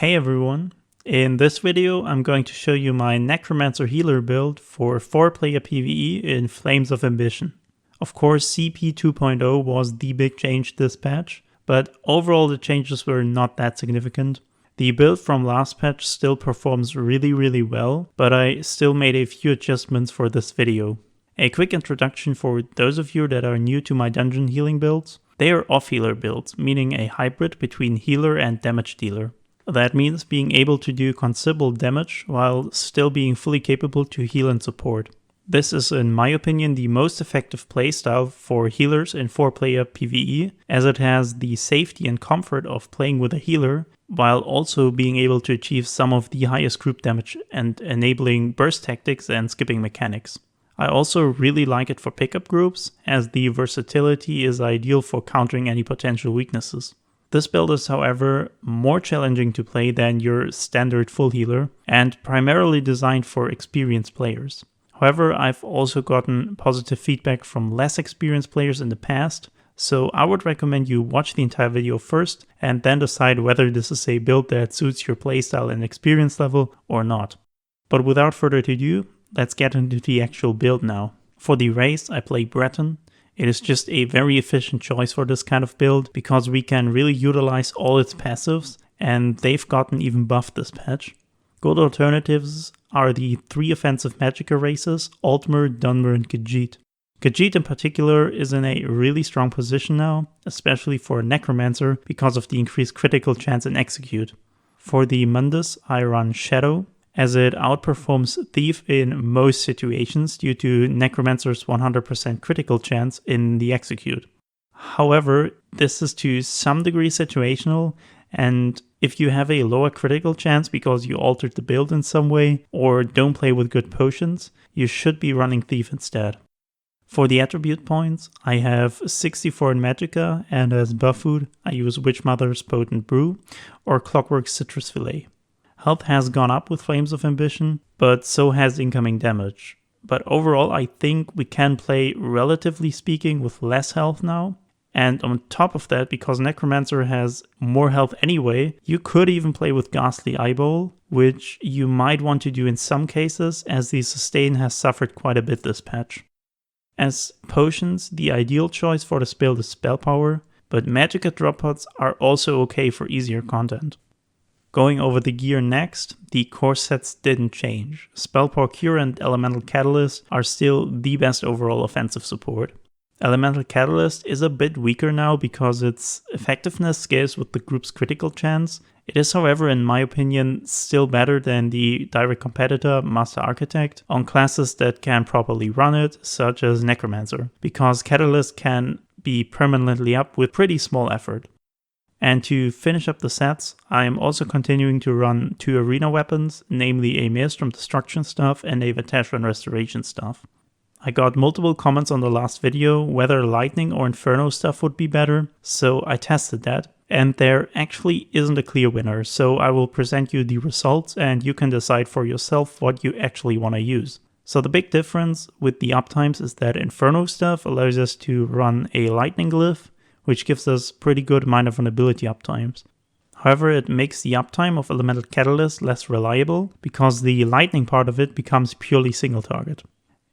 Hey everyone, in this video I'm going to show you my Necromancer healer build for 4-player PvE in Flames of Ambition. Of course CP 2.0 was the big change this patch, but overall the changes were not that significant. The build from last patch still performs really well, but I still made a few adjustments for this video. A quick introduction for those of you that are new to my dungeon healing builds. They are off-healer builds, meaning a hybrid between healer and damage dealer. That means being able to do considerable damage while still being fully capable to heal and support. This is in my opinion the most effective playstyle for healers in 4-player PvE, as it has the safety and comfort of playing with a healer, while also being able to achieve some of the highest group damage and enabling burst tactics and skipping mechanics. I also really like it for pickup groups, as the versatility is ideal for countering any potential weaknesses. This build is, however, more challenging to play than your standard full healer, and primarily designed for experienced players. However, I've also gotten positive feedback from less experienced players in the past, so I would recommend you watch the entire video first and then decide whether this is a build that suits your playstyle and experience level or not. But without further ado, let's get into the actual build now. For the race, I play Breton. It is just a very efficient choice for this kind of build because we can really utilize all its passives, and they've gotten even buffed this patch. Good alternatives are the 3 offensive Magicka races, Altmer, Dunmer and Khajiit. Khajiit in particular is in a really strong position now, especially for Necromancer because of the increased critical chance in Execute. For the Mundus, I run Shadow, as it outperforms Thief in most situations due to Necromancer's 100% critical chance in the Execute. However, this is to some degree situational, and if you have a lower critical chance because you altered the build in some way or don't play with good potions, you should be running Thief instead. For the attribute points, I have 64 in Magicka, and as buff food I use Witchmother's Potent Brew or Clockwork Citrus Fillet. Health has gone up with Flames of Ambition, but so has incoming damage. But overall I think we can play, relatively speaking, with less health now. And on top of that, because Necromancer has more health anyway, you could even play with Ghastly Eyeball, which you might want to do in some cases, as the sustain has suffered quite a bit this patch. As potions, the ideal choice for this build is Spell Power, but Magicka drop pods are also okay for easier content. Going over the gear next, the core sets didn't change. Spell Power Cure and Elemental Catalyst are still the best overall offensive support. Elemental Catalyst is a bit weaker now because its effectiveness scales with the group's critical chance. It is, however, in my opinion, still better than the direct competitor Master Architect on classes that can properly run it, such as Necromancer, because Catalyst can be permanently up with pretty small effort. And to finish up the sets, I am also continuing to run 2 arena weapons, namely a Maelstrom Destruction Staff and a Veteran Restoration Staff. I got multiple comments on the last video whether Lightning or Inferno stuff would be better, so I tested that, and there actually isn't a clear winner, so I will present you the results and you can decide for yourself what you actually want to use. So the big difference with the uptimes is that Inferno stuff allows us to run a Lightning Glyph, which gives us pretty good minor vulnerability uptimes. However, it makes the uptime of Elemental Catalyst less reliable because the lightning part of it becomes purely single target.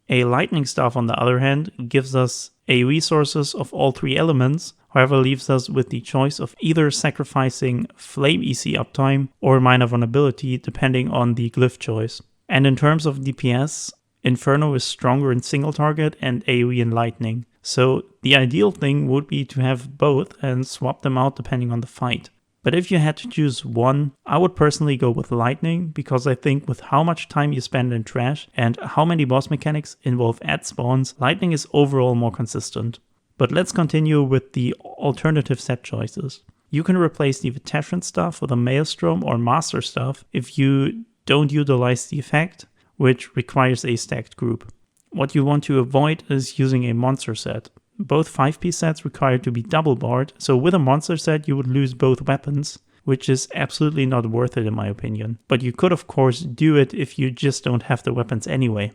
A Lightning Staff, on the other hand, gives us a resources of all 3 elements, however leaves us with the choice of either sacrificing Flame EC uptime or minor vulnerability depending on the glyph choice. And in terms of DPS, Inferno is stronger in single target and AoE in lightning. So the ideal thing would be to have both and swap them out depending on the fight. But if you had to choose one, I would personally go with Lightning, because I think with how much time you spend in trash and how many boss mechanics involve ad spawns, Lightning is overall more consistent. But let's continue with the alternative set choices. You can replace the Veteran stuff with a Maelstrom or Master stuff if you don't utilize the effect, which requires a stacked group. What you want to avoid is using a monster set. Both 5-piece sets require to be double barred, so with a monster set you would lose both weapons, which is absolutely not worth it in my opinion. But you could of course do it if you just don't have the weapons anyway.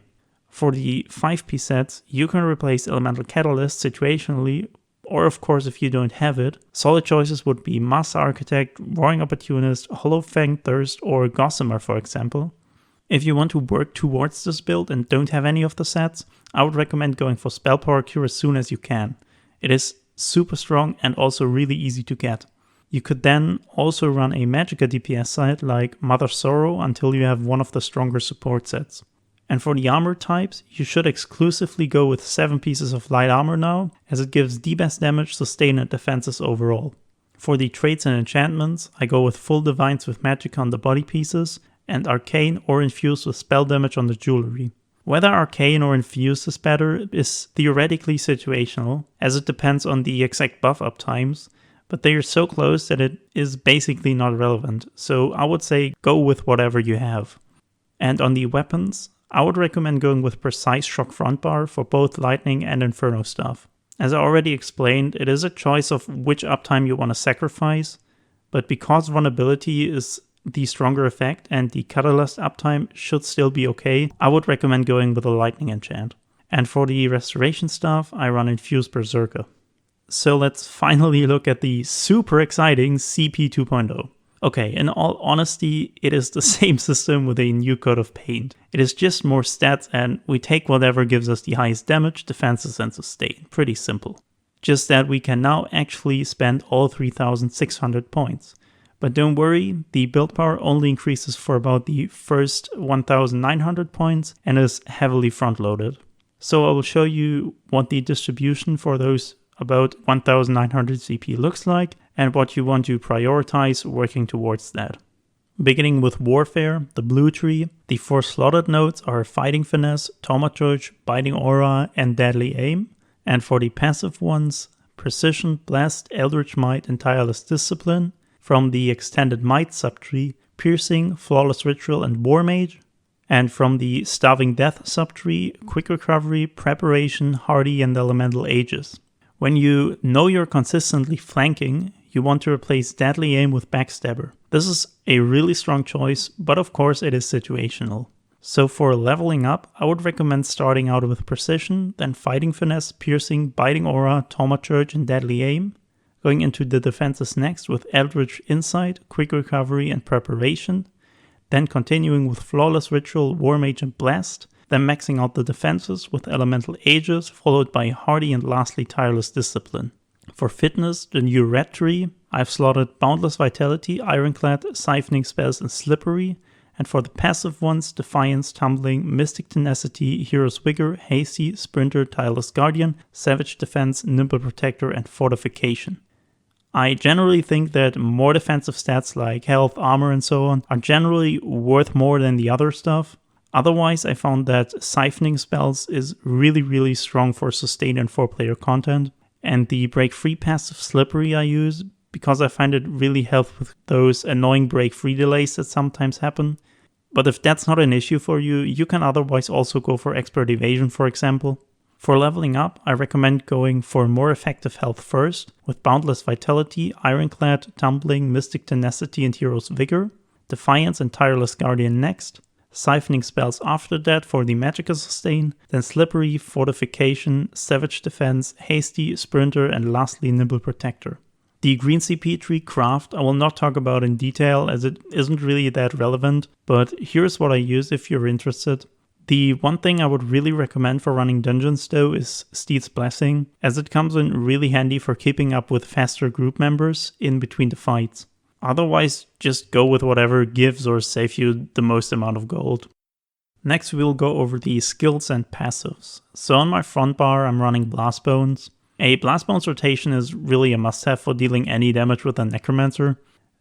For the 5-piece sets, you can replace Elemental Catalyst situationally or of course if you don't have it, solid choices would be Master Architect, Roaring Opportunist, Hollow Fang Thirst, or Gossamer for example. If you want to work towards this build and don't have any of the sets, I would recommend going for Spell Power Cure as soon as you can. It is super strong and also really easy to get. You could then also run a Magicka DPS side like Mother Sorrow until you have one of the stronger support sets. And for the armor types, you should exclusively go with 7 pieces of light armor now, as it gives the best damage, sustain and defenses overall. For the traits and enchantments, I go with full divines with Magicka on the body pieces, and arcane or infused with spell damage on the jewelry. Whether arcane or infused is better is theoretically situational, as it depends on the exact buff up times, but they are so close that it is basically not relevant, so I would say go with whatever you have. And on the weapons, I would recommend going with Precise Shock Front Bar for both Lightning and Inferno stuff. As I already explained, it is a choice of which uptime you want to sacrifice, but because Vulnerability is the stronger effect and the Catalyst uptime should still be okay, I would recommend going with a Lightning enchant. And for the restoration stuff, I run Infused Berserker. So let's finally look at the super exciting CP 2.0. Okay, in all honesty, it is the same system with a new coat of paint. It is just more stats and we take whatever gives us the highest damage, defenses and sustain. Pretty simple. Just that we can now actually spend all 3600 points. But don't worry, the build power only increases for about the first 1900 points and is heavily front loaded. So I will show you what the distribution for those about 1900 CP looks like and what you want to prioritize working towards that. Beginning with Warfare, the blue tree, the 4 slotted nodes are Fighting Finesse, Thaumaturge, Biting Aura and Deadly Aim. And for the passive ones, Precision, Blast, Eldritch Might and Tireless Discipline. From the Extended Might subtree, Piercing, Flawless Ritual and War Mage. And from the Starving Death subtree, Quick Recovery, Preparation, Hardy and Elemental Aegis. When you know you're consistently flanking, you want to replace Deadly Aim with Backstabber. This is a really strong choice, but of course it is situational. So for leveling up, I would recommend starting out with Precision, then Fighting Finesse, Piercing, Biting Aura, Thaumaturge and Deadly Aim. Going into the defenses next with Eldritch Insight, Quick Recovery and Preparation. Then continuing with Flawless Ritual, War Mage and Blast. Then maxing out the defenses with Elemental Aegis, followed by Hardy and lastly Tireless Discipline. For fitness, the new red tree, I've slotted Boundless Vitality, Ironclad, Siphoning Spells and Slippery. And for the passive ones, Defiance, Tumbling, Mystic Tenacity, Hero's Vigor, Hasty, Sprinter, Tireless Guardian, Savage Defense, Nimble Protector and Fortification. I generally think that more defensive stats like health, armor and so on are generally worth more than the other stuff. Otherwise, I found that Siphoning Spells is really strong for sustain and 4-player content. And the Break Free passive Slippery I use because I find it really helps with those annoying break free delays that sometimes happen. But if that's not an issue for you, you can otherwise also go for Expert Evasion for example. For leveling up, I recommend going for more effective health first, with Boundless Vitality, Ironclad, Tumbling, Mystic Tenacity and Hero's Vigor, Defiance and Tireless Guardian next, Siphoning Spells after that for the Magicka sustain, then Slippery, Fortification, Savage Defense, Hasty, Sprinter and lastly Nimble Protector. The green CP tree craft I will not talk about in detail as it isn't really that relevant, but here's what I use if you're interested. The one thing I would really recommend for running dungeons though is Steed's Blessing, as it comes in really handy for keeping up with faster group members in between the fights. Otherwise, just go with whatever gives or saves you the most amount of gold. Next we'll go over the skills and passives. So on my front bar I'm running Blast Bones. A Blast Bones rotation is really a must-have for dealing any damage with a Necromancer.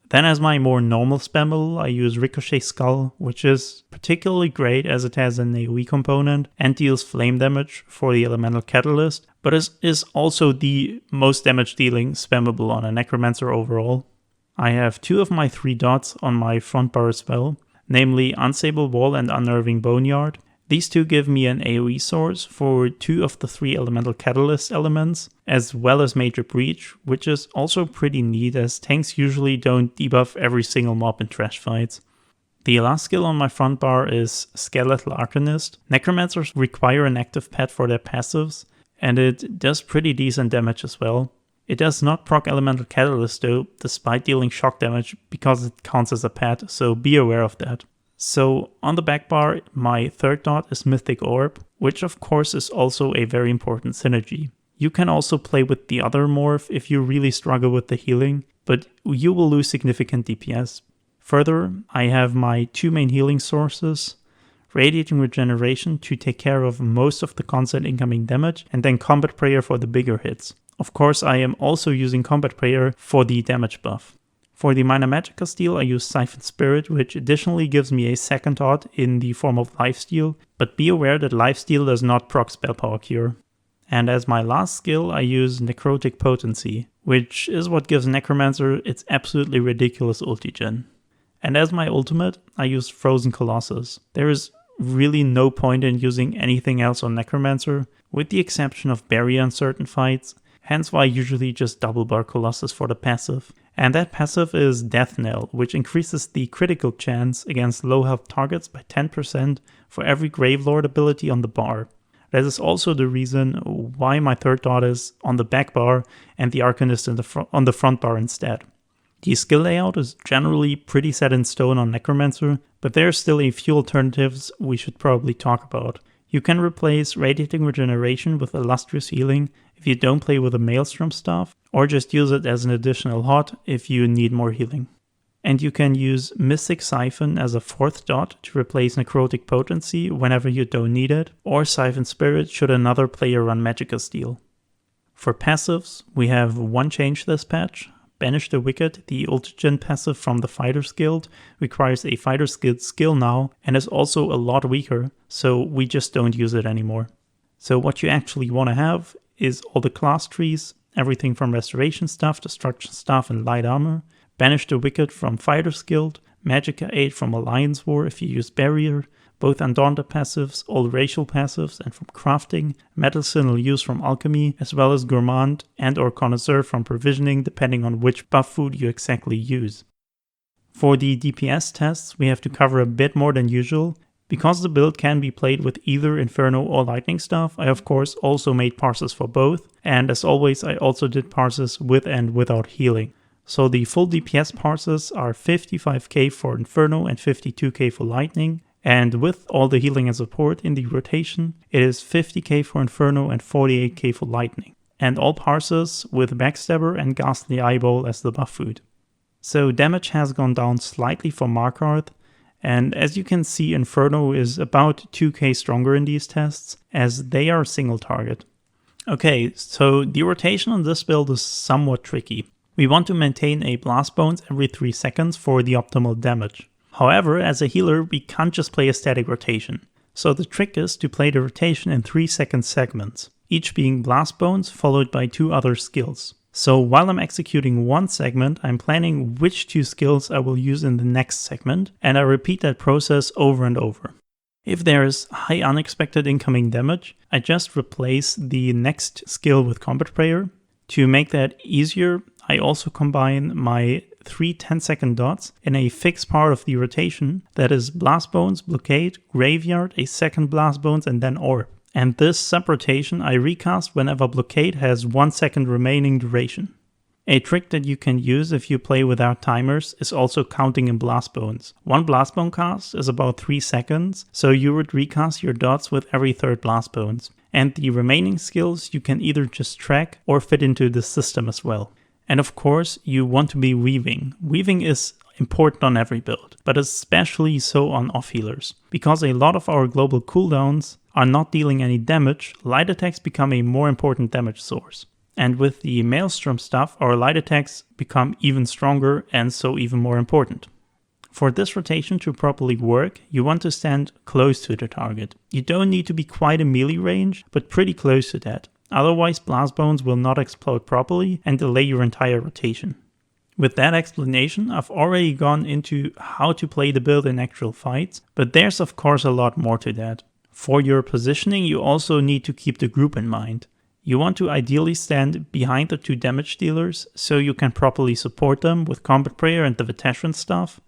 Then as my more normal spammable, I use Ricochet Skull, which is particularly great as it has an AoE component and deals flame damage for the Elemental Catalyst, but is also the most damage dealing spammable on a Necromancer overall. I have 2 of my 3 dots on my front bar as well, namely Unstable Wall and Unnerving Boneyard. These 2 give me an AoE source for 2 of the 3 Elemental Catalyst elements, as well as Major Breach, which is also pretty neat as tanks usually don't debuff every single mob in trash fights. The last skill on my front bar is Skeletal Arcanist. Necromancers require an active pet for their passives, and it does pretty decent damage as well. It does not proc Elemental Catalyst though, despite dealing shock damage, because it counts as a pet, so be aware of that. So on the back bar, my third dot is Mythic Orb, which of course is also a very important synergy. You can also play with the other morph if you really struggle with the healing, but you will lose significant DPS. Further, I have my two main healing sources, Radiating Regeneration to take care of most of the constant incoming damage, and then Combat Prayer for the bigger hits. Of course, I am also using Combat Prayer for the damage buff. For the Minor Magicka Steal, I use Siphon Spirit, which additionally gives me a second dot in the form of Lifesteal, but be aware that Lifesteal does not proc Spell Power Cure. And as my last skill, I use Necrotic Potency, which is what gives Necromancer its absolutely ridiculous ulti gen. And as my ultimate, I use Frozen Colossus. There is really no point in using anything else on Necromancer, with the exception of Barrier in certain fights, hence why I usually just double bar Colossus for the passive. And that passive is Death Knell, which increases the critical chance against low health targets by 10% for every Gravelord ability on the bar. That is also the reason why my third dot is on the back bar and the Arcanist on the front bar instead. The skill layout is generally pretty set in stone on Necromancer, but there are still a few alternatives we should probably talk about. You can replace Radiating Regeneration with Illustrious Healing if you don't play with a Maelstrom staff, or just use it as an additional hot if you need more healing. And you can use Mystic Siphon as a fourth dot to replace Necrotic Potency whenever you don't need it, or Siphon Spirit should another player run Magicka Steal. For passives, we have one change this patch. Banish the Wicked, the Ultigen passive from the Fighter's Guild, requires a Fighter's Guild skill now and is also a lot weaker, so we just don't use it anymore. So what you actually want to have is all the class trees, everything from Restoration Staff, Destruction Staff and Light Armor, Banish the Wicked from Fighter's Guild, Magicka 8 from Alliance War if you use Barrier, both Undaunted passives, all racial passives and from crafting, Metal Signal use from alchemy, as well as Gourmand and or Connoisseur from provisioning depending on which buff food you exactly use. For the DPS tests, we have to cover a bit more than usual. Because the build can be played with either Inferno or Lightning Staff, I of course also made parses for both, and as always I also did parses with and without healing. So the full DPS parses are 55k for Inferno and 52k for Lightning, and with all the healing and support in the rotation, it is 50k for Inferno and 48k for Lightning. And all parses with Backstabber and Ghastly Eyeball as the buff food. So damage has gone down slightly for Markarth, and as you can see, Inferno is about 2k stronger in these tests, as they are single target. Okay, so the rotation on this build is somewhat tricky. We want to maintain a Blast Bones every 3 seconds for the optimal damage. However, as a healer, we can't just play a static rotation. So the trick is to play the rotation in 3-second segments, each being Blast Bones followed by 2 other skills. So while I'm executing one segment, I'm planning which 2 skills I will use in the next segment, and I repeat that process over and over. If there is high unexpected incoming damage, I just replace the next skill with Combat Prayer. To make that easier, I also combine my 3 10-second dots in a fixed part of the rotation that is Blast Bones, Blockade, Graveyard, a second Blast Bones, and then Orb. And this sub-rotation I recast whenever Blockade has 1 second remaining duration. A trick that you can use if you play without timers is also counting in Blast Bones. One Blast Bone cast is about 3 seconds, so you would recast your dots with every 3rd Blast Bones. And the remaining skills you can either just track or fit into the system as well. And of course, you want to be weaving. Weaving is important on every build, but especially so on off healers. Because a lot of our global cooldowns are not dealing any damage, light attacks become a more important damage source. And with the Maelstrom stuff, our light attacks become even stronger and so even more important. For this rotation to properly work, you want to stand close to the target. You don't need to be quite in melee range, but pretty close to that. Otherwise, Blast Bones will not explode properly and delay your entire rotation. With that explanation, I've already gone into how to play the build in actual fights, but there's of course a lot more to that. For your positioning, you also need to keep the group in mind. You want to ideally stand behind the 2 damage dealers so you can properly support them with Combat Prayer and the Veteran stuff.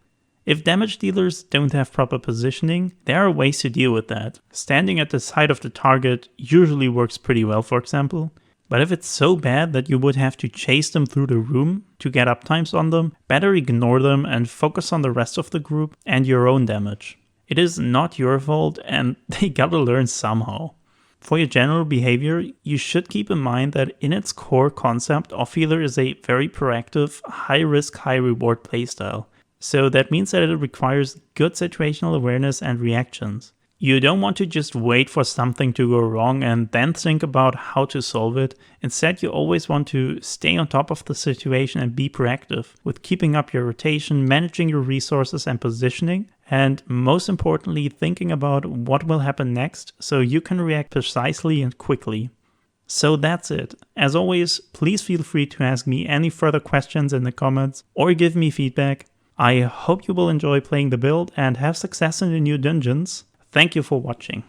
If damage dealers don't have proper positioning, there are ways to deal with that. Standing at the side of the target usually works pretty well, for example. But if it's so bad that you would have to chase them through the room to get uptimes on them, better ignore them and focus on the rest of the group and your own damage. It is not your fault and they gotta learn somehow. For your general behavior, you should keep in mind that in its core concept, Off-Healer is a very proactive, high-risk, high-reward playstyle. So that means that it requires good situational awareness and reactions. You don't want to just wait for something to go wrong and then think about how to solve it. Instead, you always want to stay on top of the situation and be proactive with keeping up your rotation, managing your resources and positioning, and most importantly, thinking about what will happen next so you can react precisely and quickly. So that's it. As always, please feel free to ask me any further questions in the comments or give me feedback. I hope you will enjoy playing the build and have success in the new dungeons. Thank you for watching.